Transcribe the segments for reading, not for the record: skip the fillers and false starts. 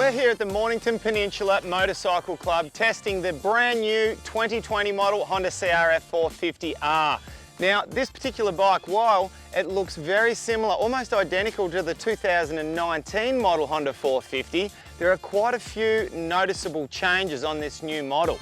We're here at the Mornington Peninsula Motorcycle Club testing the brand new 2020 model Honda CRF450R. Now, this particular bike, while it looks very similar, almost identical to the 2019 model Honda 450, there are quite a few noticeable changes on this new model.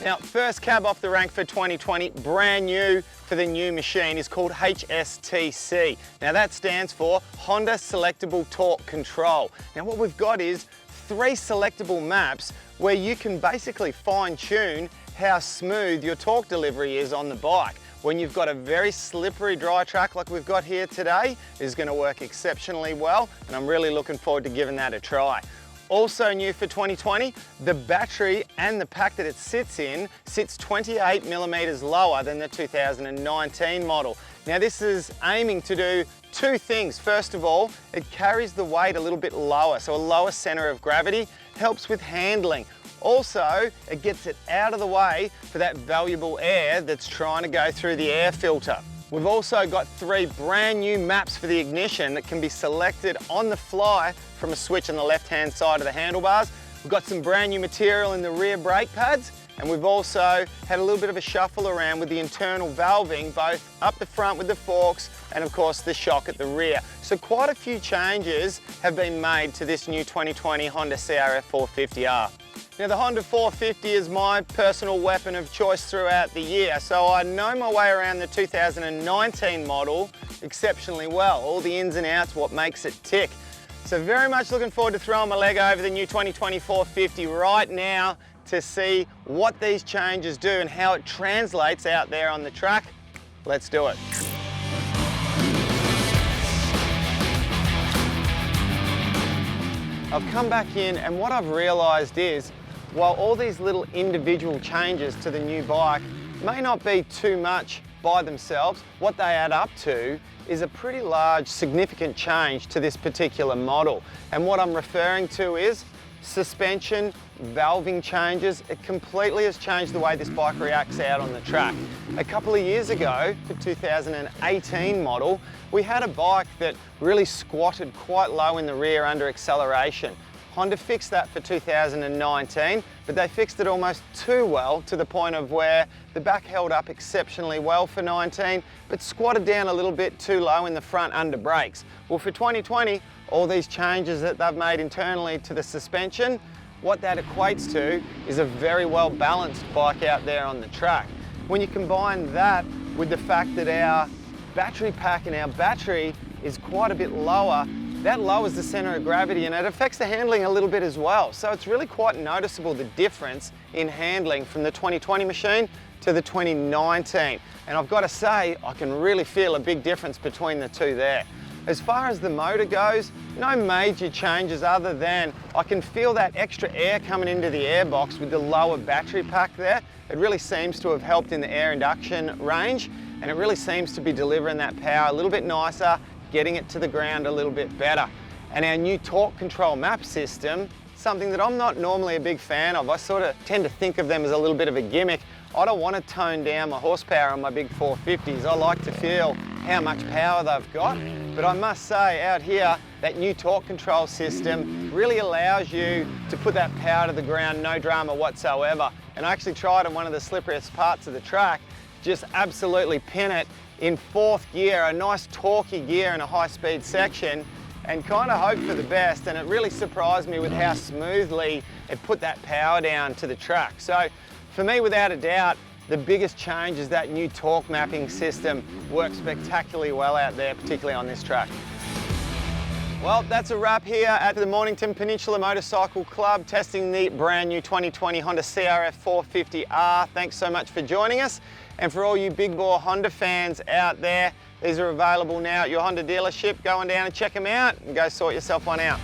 Now, first cab off the rank for 2020, brand new for the new machine, is called HSTC. Now that stands for Honda Selectable Torque Control. Now what we've got is 3 selectable maps where you can basically fine-tune how smooth your torque delivery is on the bike. When you've got a very slippery dry track like we've got here today, it's going to work exceptionally well, and I'm really looking forward to giving that a try. Also new for 2020, the battery and the pack that it sits in sits 28 millimeters lower than the 2019 model. Now this is aiming to do 2 things. First of all, it carries the weight a little bit lower, so a lower center of gravity, helps with handling. Also, it gets it out of the way for that valuable air that's trying to go through the air filter. We've also got 3 brand new maps for the ignition that can be selected on the fly from a switch on the left-hand side of the handlebars. We've got some brand new material in the rear brake pads, and we've also had a little bit of a shuffle around with the internal valving, both up the front with the forks and of course the shock at the rear. So quite a few changes have been made to this new 2020 Honda CRF450R. Now the Honda 450 is my personal weapon of choice throughout the year, so I know my way around the 2019 model exceptionally well, all the ins and outs, what makes it tick. So very much looking forward to throwing my leg over the new 2020 450 right now to see what these changes do and how it translates out there on the track. Let's do it. I've come back in, and what I've realised is, while all these little individual changes to the new bike may not be too much by themselves, what they add up to is a pretty large, significant change to this particular model. And what I'm referring to is suspension, valving changes. It completely has changed the way this bike reacts out on the track. A couple of years ago, the 2018 model, we had a bike that really squatted quite low in the rear under acceleration. Honda fixed that for 2019, but they fixed it almost too well to the point of where the back held up exceptionally well for 19, but squatted down a little bit too low in the front under brakes. Well, for 2020, all these changes that they've made internally to the suspension, what that equates to is a very well balanced bike out there on the track. When you combine that with the fact that our battery pack and our battery is quite a bit lower, that lowers the center of gravity and it affects the handling a little bit as well. So it's really quite noticeable, the difference in handling from the 2020 machine to the 2019. And I've got to say, I can really feel a big difference between the two there. As far as the motor goes, no major changes other than I can feel that extra air coming into the airbox with the lower battery pack there. It really seems to have helped in the air induction range, and it really seems to be delivering that power a little bit nicer, getting it to the ground a little bit better. And our new torque control map system, something that I'm not normally a big fan of. I sort of tend to think of them as a little bit of a gimmick. I don't want to tone down my horsepower on my big 450s. I like to feel how much power they've got. But I must say, out here, that new torque control system really allows you to put that power to the ground, no drama whatsoever. And I actually tried on one of the slipperiest parts of the track, just absolutely pin it in 4th gear, a nice torquey gear in a high-speed section, and kind of hope for the best. And it really surprised me with how smoothly it put that power down to the track. So for me, without a doubt, the biggest change is that new torque mapping system works spectacularly well out there, particularly on this track. Well, that's a wrap here at the Mornington Peninsula Motorcycle Club, testing the brand new 2020 Honda CRF450R. Thanks so much for joining us. And for all you big bore Honda fans out there, these are available now at your Honda dealership. Go on down and check them out and go sort yourself one out.